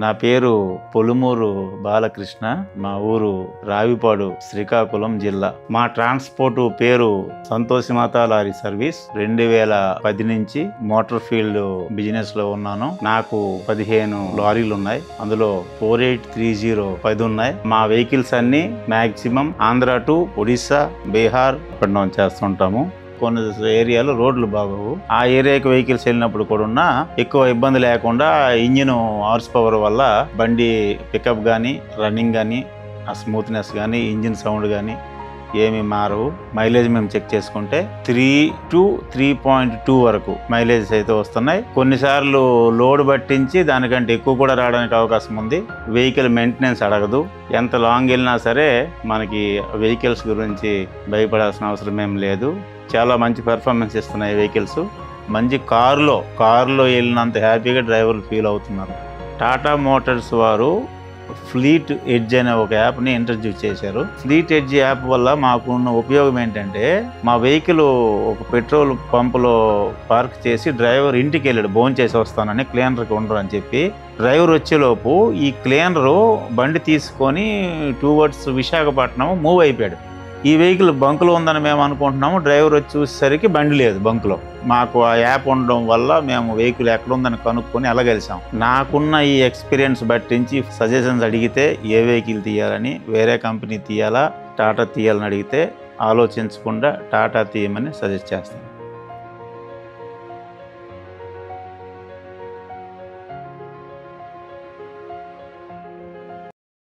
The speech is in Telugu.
నా పేరు పొలుమూరు బాలకృష్ణ. మా ఊరు రావిపాడు, శ్రీకాకుళం జిల్లా. మా ట్రాన్స్పోర్ట్ పేరు సంతోషమాత లారీ సర్వీస్. 2010 నుంచి మోటార్ ఫీల్డ్ బిజినెస్ లో ఉన్నాను. నాకు 15 లారీలు ఉన్నాయి. అందులో 4830 10 ఉన్నాయి. మా వెహికల్స్ అన్ని maximum Andhra to Odisha, Bihar up down చేస్తుంటాము. కొన్ని ఏరియాలో రోడ్లు బాగోవు. ఆ ఏరియాకి వెహికల్స్ వెళ్ళినప్పుడు కూడా ఎక్కువ ఇబ్బంది లేకుండా ఇంజిన్ హార్స్ పవర్ వల్ల బండి పికప్ కానీ, రన్నింగ్ కానీ, ఆ స్మూత్నెస్ కానీ, ఇంజిన్ సౌండ్ కానీ ఏమి మారవు. మైలేజ్ మేము చెక్ చేసుకుంటే 3 to 3.2 వరకు మైలేజ్ అయితే వస్తున్నాయి. కొన్నిసార్లు లోడ్ పట్టించి దానికంటే ఎక్కువ కూడా రావడానికి అవకాశం ఉంది. వెహికల్ మెయింటెనెన్స్ అడగదు. ఎంత లాంగ్ వెళ్ళినా సరే మనకి వెహికల్స్ గురించి భయపడాల్సిన అవసరం ఏం లేదు. చాలా మంచి పెర్ఫార్మెన్స్ ఇస్తున్నాయి వెహికల్స్. మంచి కారులో వెళ్ళినంత హ్యాపీగా డ్రైవర్లు ఫీల్ అవుతున్నారు. టాటా మోటార్స్ వారు ఫ్లీట్ ఎడ్జ్ అనే ఒక యాప్ని ఇంట్రడ్యూస్ చేశారు. ఫ్లీట్ ఎడ్జ్ యాప్ వల్ల మాకున్న ఉపయోగం ఏంటంటే, మా వెహికల్ ఒక పెట్రోల్ పంపులో పార్క్ చేసి డ్రైవర్ ఇంటికి వెళ్ళాడు, భోజనం చేసి వస్తానని, క్లీనర్కి ఉండరు అని చెప్పి. డ్రైవర్ వచ్చేలోపు ఈ క్లీనరు బండి తీసుకొని టువర్డ్స్ విశాఖపట్నం మూవ్ అయిపోయాడు. ఈ వెహికల్ బంకులో ఉందని మేము అనుకుంటున్నాము. డ్రైవర్ వచ్చి చూసేసరికి బండి లేదు బంకులో. మాకు ఆ యాప్ ఉండడం వల్ల మేము వెహికల్ ఎక్కడ ఉందని కనుక్కొని అలా గెలిచాం. నాకున్న ఈ ఎక్స్పీరియన్స్ బట్టించి సజెషన్స్ అడిగితే ఏ వెహికల్ తీయాలని, వేరే కంపెనీ తీయాలా, టాటా తీయాలని అడిగితే ఆలోచించకుండా టాటా తీయమని సజెస్ట్ చేస్తాను.